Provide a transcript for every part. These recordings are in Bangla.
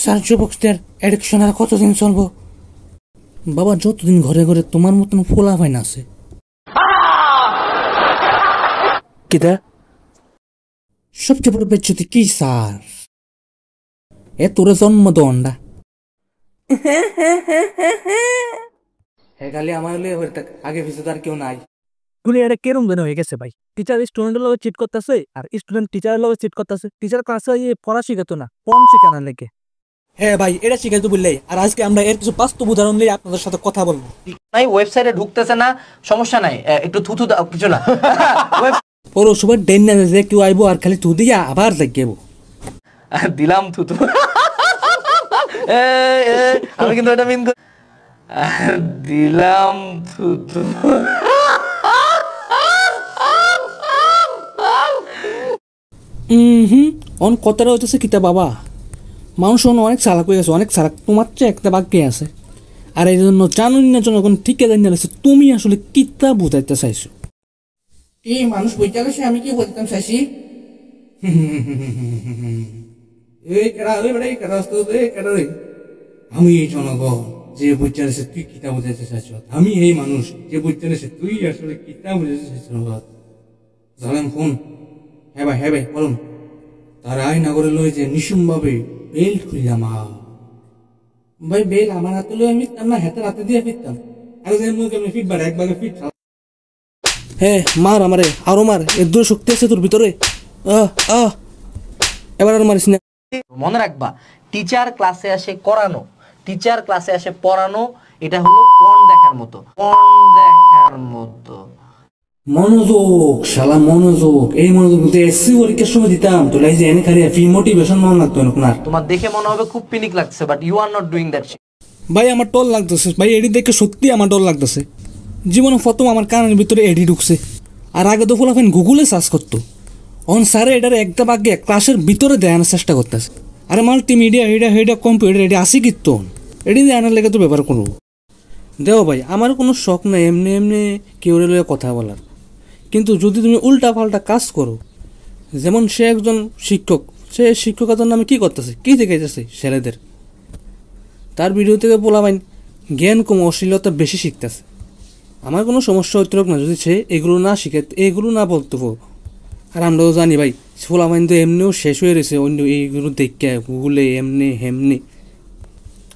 স্যার যুবকদের অ্যাডিকশন আর কতদিন চলবো? বাবা যতদিন ঘরে ঘরে তোমার মতন ফোলা হয় না আছে। কিতা সবচেয়ে বড় বেজ্জতি কি স্যার? এ তোর জন্ম দণ্ডা খালি আমার আগে পিছু তার কেউ নাই। এটা কেরম যেন হয়ে গেছে ভাই, টিচার স্টুডেন্টের লগে চিট করতেছে আর স্টুডেন্ট টিচারের লগে চিট করতেছে। টিচার ক্লাসে পড়া শিখাতো না, পণ শিখানোর লেগে। হ্যাঁ ভাই, এটা শিখাইতে বললেই। আর আজকে আমরা এর কিছু বাস্তব উদাহরণ নিয়ে আপনাদের সাথে কথা বলবো। নাই ওয়েবসাইটে ঢুকতেছে না, সমস্যা নাই, একটু থুথু দাও, কিছু না। পৌরসভার ডেন না যে কেউ আইবো আর খালি থু দিয়া আবার জাগিয়াবো। দিলাম থুথু। আমি কিন্তু এটা মিন দিলাম থুথু। অন কথাটা হইতেছে কিতা বাবা, মানুষ অনেক চালাক হয়ে গেছে, অনেক চালাক। তোমার চেয়ে একটা বাক্যে আছে। আর এই জন্য জানুন না জনগণ ঠিক জানিয়ে তুমি আসলে কিতা বুঝাইতে চাইছো? কি মানুষ বইতে গেছে, আমি কি বলতাম চাইছি? আমি এই জনগণ যে বুঝতে গেছে তুই কিতা বুঝাইতে চাইছ। আমি এই মানুষ যে বুঝতে গেছে তুই আসলে কিতা বুঝাইতে চাইছ। জানেন ফোন হ্যাঁ ভাই বলুন। তার আয় না করে লই যে নিশুম ভাবে বেল্ট খুলিলাম। ভাই বেল আমার হাতে লই আমি না হাতের হাতে দিয়ে ফিরতাম। আর যে মুখ এমনি ফিটবার একবারে ফিট। হ্যাঁ মার আমারে আরো মার, এর দূর শক্তি আছে তোর ভিতরে। এবার আর মারিস না। মনে রাখবা, টিচার ক্লাসে আসে করানো, টিচার ক্লাসে আসে পড়ানো, এটা হলো পণ দেখার মতো, পণ দেখার মতো। মনোযোগ শালা মনোযোগ। এই মনোযোগ যদি এসসি পরীক্ষার সময় দিতাম তো এই যে এনে খালি ফি মোটিভেশন মনে লাগতো না। তোমার দেখে মনে হবে খুব পিনিক লাগছে, but you are not doing that shit. ভাই আমার ডর লাগতেছে ভাই, এডি দেখে সত্যি আমার ডর লাগতেছে। জীবনে প্রথম আমার কানের ভিতরে এডি ঢুকছে। আর আগে তো ফুলাফেন গুগলে সার্চ করতো। অন স্যারে এটার একটা বাক্যে ক্লাসের ভিতরে দেখানোর চেষ্টা করতেছে। আরে মাল্টিমিডিয়া হেডা কম্পিউটার এটি আসি কিন্তু এটি দেখানোর লেগে তো ব্যাপার করবো। দেও ভাই আমার কোনো শখ নাই এমনি কেউ লইয়া কথা বলার। কিন্তু যদি তুমি উল্টা পাল্টা কাজ করো, যেমন সে একজন শিক্ষক, সে শিক্ষকতার নামে কী করতেছে, কী দেখাইতেছে ছেলেদের। তার ভিডিও থেকে পোলাবাইন জ্ঞান কম অশ্লীলতা বেশি শিখতেছে। আমার কোনো সমস্যা হইতে হোক না যদি সে এগুলো না শিখে, এগুলো না বলতে। আর আমরাও জানি ভাই পোলাবাইন তো এমনিও শেষ হয়ে রয়েছে অন্য এইগুলো দেখে গুগলে এমনি হেমনি।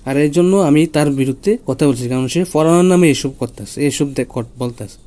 আর এর জন্য আমি তার বিরুদ্ধে কথা বলছি, কারণ সে পড়ানোর নামে এসব করতেছে, এসব বলতেছে।